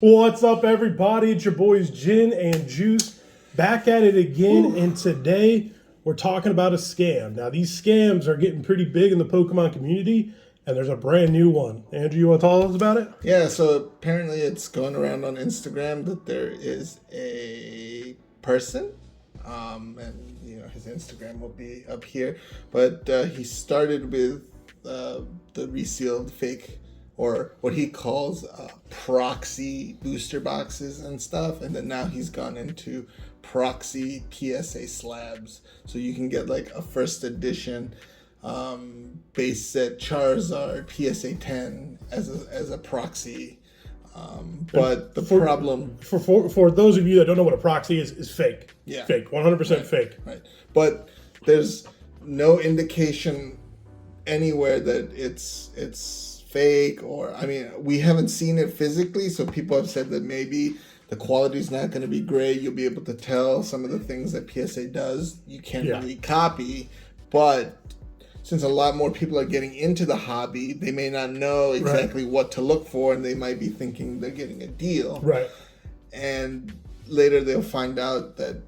What's up, everybody? It's your boys Gin and Juice back at it again. And today we're talking about a scam. Now, these scams are getting pretty big in the Pokemon community, and there's a brand new one. Andrew, you want to tell us about it? Yeah, so apparently it's going around on Instagram that there is a person, and his Instagram will be up here, but he started with the resealed fake, or what he calls proxy booster boxes and stuff, and then now he's gone into proxy PSA slabs, so you can get like a first edition base set Charizard PSA 10 as a proxy. But the problem for those of you that don't know what a proxy is fake. Yeah, fake, 100% fake. Right, but there's no indication anywhere that it's fake, or I mean, we haven't seen it physically, so people have said that maybe the quality is not going to be great. You'll be able to tell some of the things that PSA does you can't really copy, but since a lot more people are getting into the hobby, they may not know exactly what to look for, and they might be thinking they're getting a deal. Right. And later they'll find out that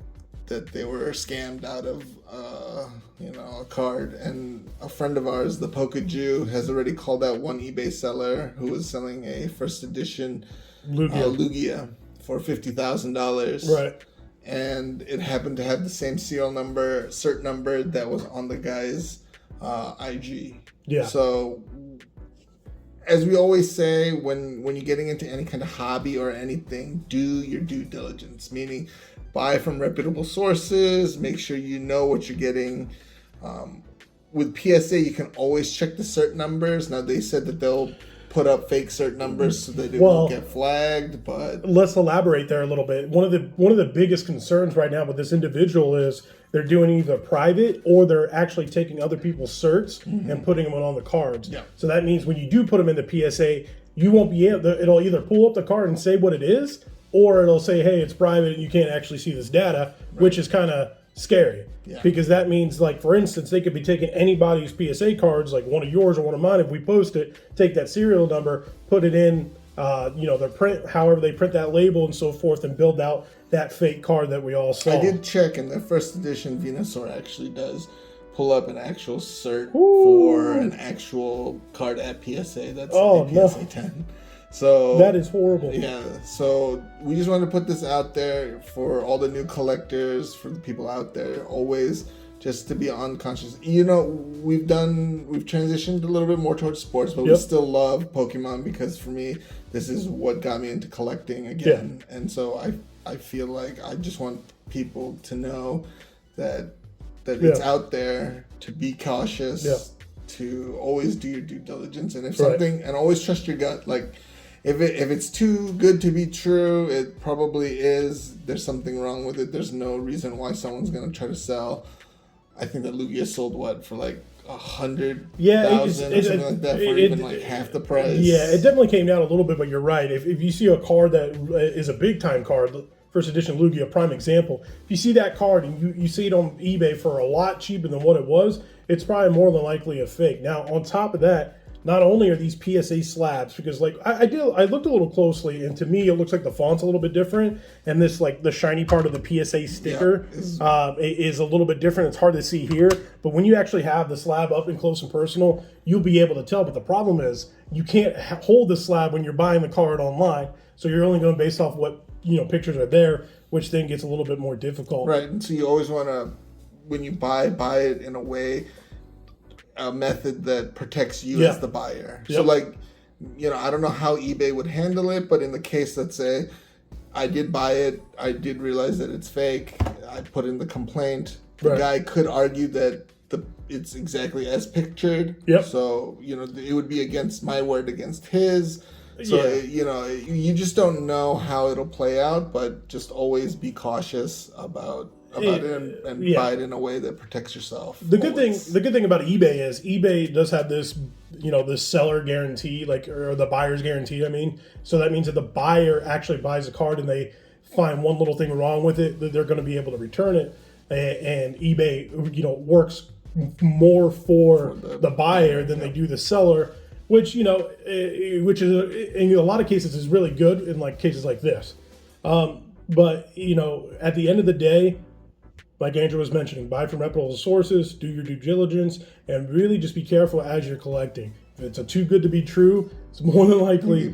they were scammed out of a card. And a friend of ours, the Pkwy, has already called out one eBay seller who was selling a first edition Lugia for $50,000. Right. And it happened to have the same serial number, cert number that was on the guy's IG. Yeah. So, as we always say, when you're getting into any kind of hobby or anything, do your due diligence. Meaning, buy from reputable sources. Make sure you know what you're getting. With PSA, you can always check the cert numbers. Now, they said that they'll put up fake cert numbers so that it won't get flagged, but let's elaborate there a little bit. One of the biggest concerns right now with this individual is they're doing either private or they're actually taking other people's certs and putting them on the cards. Yeah. So that means when you do put them in the PSA, you won't be able to, it'll either pull up the card and say what it is, or it'll say, hey, it's private and you can't actually see this data, which is kind of scary. Yeah. Because that means, like, for instance, they could be taking anybody's PSA cards, like one of yours or one of mine. If we post it, take that serial number, put it in, their print, however they print that label and so forth, and build out that fake card that we all saw. I did check, and the first edition Venusaur actually does pull up an actual cert for an actual card at PSA. That's PSA 10. So that is horrible. Yeah. So we just wanted to put this out there for all the new collectors, for the people out there, always just to be unconscious. We've transitioned a little bit more towards sports, but we still love Pokemon, because for me, this is what got me into collecting again. Yeah. And so I feel like I just want people to know that it's out there, to be cautious, to always do your due diligence, and if something, and always trust your gut. Like, if it's too good to be true, it probably is. There's something wrong with it. There's no reason why someone's gonna try to sell. I think that Lugia sold for like 100,000 or something like that, for even like half the price. Yeah, it definitely came down a little bit, but you're right. If you see a card that is a big time card, first edition Lugia, prime example. If you see that card and you see it on eBay for a lot cheaper than what it was, it's probably more than likely a fake. Now, on top of that, not only are these PSA slabs, because like I looked a little closely, and to me it looks like the font's a little bit different, and this, like, the shiny part of the PSA sticker is a little bit different. It's hard to see here, but when you actually have the slab up and close and personal, you'll be able to tell. But the problem is you can't hold the slab when you're buying the card online, so you're only going based off what pictures are there, which then gets a little bit more difficult. Right, and so you always want to, when you buy it in a method that protects you as the buyer. So, like, I don't know how eBay would handle it, but in the case, let's say I did buy it, I did realize that it's fake, I put in the complaint, the guy could argue that it's exactly as pictured. So, it would be against my word against his. So, you just don't know how it'll play out, but just always be cautious about it and buy it in a way that protects yourself. The good thing about eBay is eBay does have this, this seller guarantee, or the buyer's guarantee. I mean, so that means that the buyer actually buys a card and they find one little thing wrong with it, that they're going to be able to return it. And eBay, works more for the buyer than they do the seller. which which is in a lot of cases is really good in like cases like this. But at the end of the day, like Andrew was mentioning, buy from reputable sources, do your due diligence, and really just be careful as you're collecting. If it's a too good to be true, it's more than likely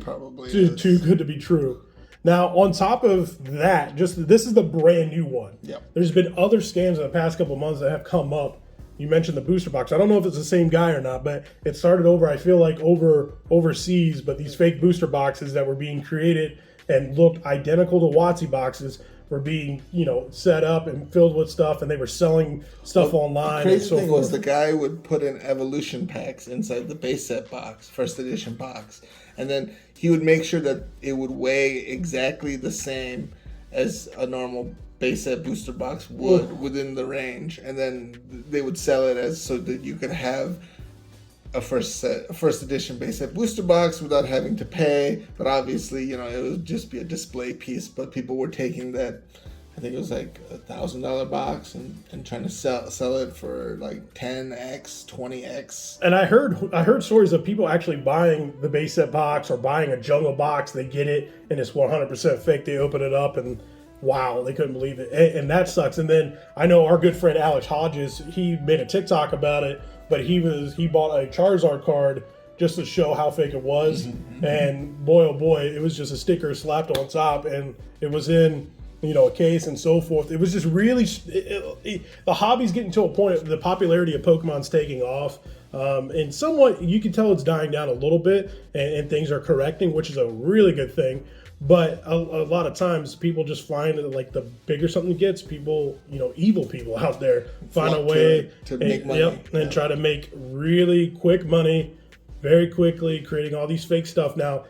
too good to be true. Now, on top of that, this is the brand new one. Yep. There's been other scams in the past couple of months that have come up. You mentioned the booster box. I don't know if it's the same guy or not, but it started I feel like overseas, but these fake booster boxes that were being created and looked identical to WotC boxes were being, set up and filled with stuff, and they were selling stuff online. The crazy and thing forth. was the guy would put in evolution packs inside the base set box, first edition box, and then he would make sure that it would weigh exactly the same as a normal base set booster box would within the range, and then they would sell it as so that you could have a first edition base set booster box without having to pay. But obviously, it would just be a display piece. But people were taking that, I think it was like $1,000 box and trying to sell it for like 10x, 20x. And I heard stories of people actually buying the base set box or buying a jungle box. They get it and it's 100% fake. They open it up and wow, they couldn't believe it. And that sucks. And then I know our good friend Alex Hodges, he made a TikTok about it, but he bought a Charizard card just to show how fake it was. And boy, oh boy, it was just a sticker slapped on top, and it was in a case and so forth. It was just really the hobby's getting to a point. The popularity of Pokemon's taking off, and somewhat you can tell it's dying down a little bit, and things are correcting, which is a really good thing. But a lot of times people just find that like the bigger something gets, people, evil people out there find a way to make money. And try to make really quick money very quickly, creating all these fake stuff. Now,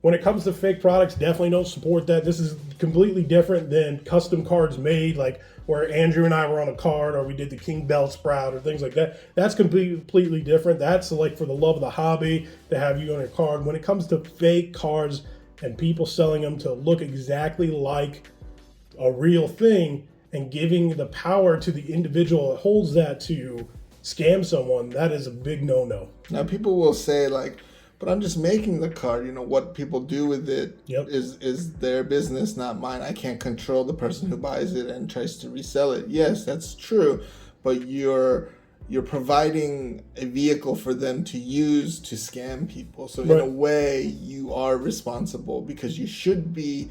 when it comes to fake products, definitely don't support that. This is completely different than custom cards made, like where Andrew and I were on a card, or we did the King Bell Sprout or things like that. That's completely different. That's like for the love of the hobby to have you on your card. When it comes to fake cards and people selling them to look exactly like a real thing and giving the power to the individual that holds that to scam someone, that is a big no-no. Now, people will say, like, but I'm just making the card. What people do with it is their business, not mine. I can't control the person who buys it and tries to resell it. Yes, that's true, but you're providing a vehicle for them to use to scam people. So in a way, you are responsible, because you should be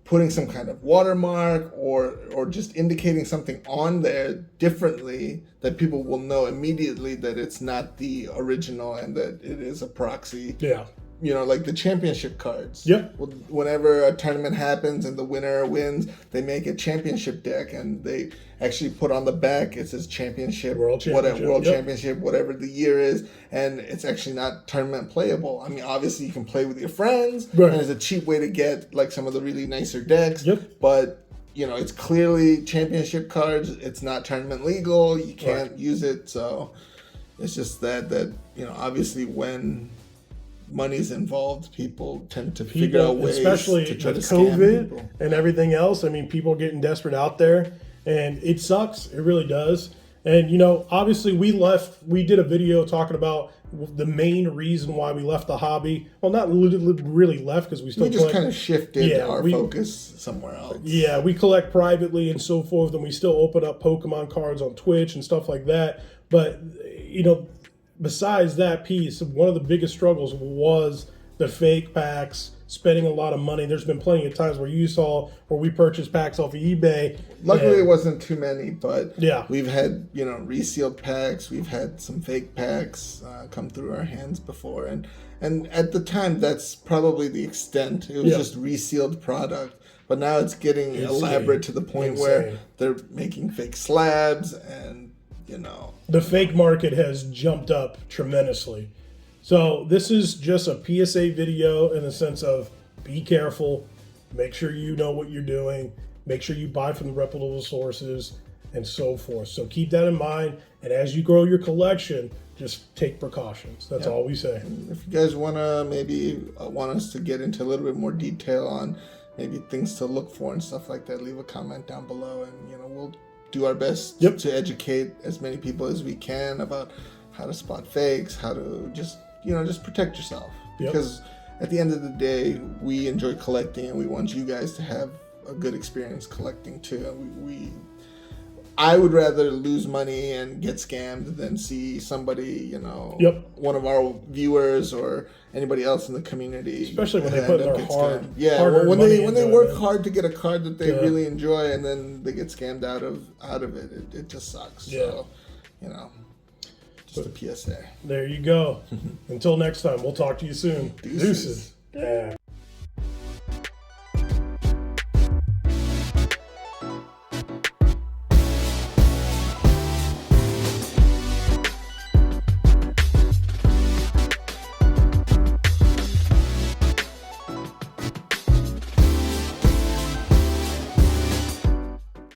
putting some kind of watermark or just indicating something on there differently that people will know immediately that it's not the original and that it is a proxy. Yeah. Like the championship cards. Yep. Whenever a tournament happens and the winner wins, they make a championship deck, and they actually put on the back, it says championship, World Championship, Championship, whatever the year is, and it's actually not tournament playable. I mean, obviously you can play with your friends, and it's a cheap way to get like some of the really nicer decks. But it's clearly championship cards. It's not tournament legal. You can't use it. So it's just that obviously when money's involved, people tend to figure out ways especially to try to with scam COVID people. And everything else. I mean, people are getting desperate out there, and it sucks. It really does. And obviously we did a video talking about the main reason why we left the hobby. Well, not really left, because we just kind of shifted our focus somewhere else. Yeah, we collect privately and so forth, and we still open up Pokemon cards on Twitch and stuff like that. But besides that piece, one of the biggest struggles was the fake packs, spending a lot of money. There's been plenty of times where you saw where we purchased packs off of eBay. Luckily, it wasn't too many, but yeah, we've had resealed packs. We've had some fake packs come through our hands before, and at the time, that's probably the extent. It was just resealed product. But now it's getting elaborate to the point where they're making fake slabs, and the fake market has jumped up tremendously. So this is just a PSA video in the sense of be careful, make sure you know what you're doing, make sure you buy from the reputable sources, and so forth. So keep that in mind, and as you grow your collection, just take precautions. That's all we say. And if you guys want us to get into a little bit more detail on maybe things to look for and stuff like that, leave a comment down below, and we'll do our best to educate as many people as we can about how to spot fakes, how to just just protect yourself. Yep. Because at the end of the day, we enjoy collecting, and we want you guys to have a good experience collecting too. I would rather lose money and get scammed than see somebody, one of our viewers or anybody else in the community, especially when they put their hard. Yeah, when they work hard to get a card that they really enjoy, and then they get scammed out of it. It just sucks. Yeah. So, just a PSA. There you go. Until next time, we'll talk to you soon. Deuces. Yeah.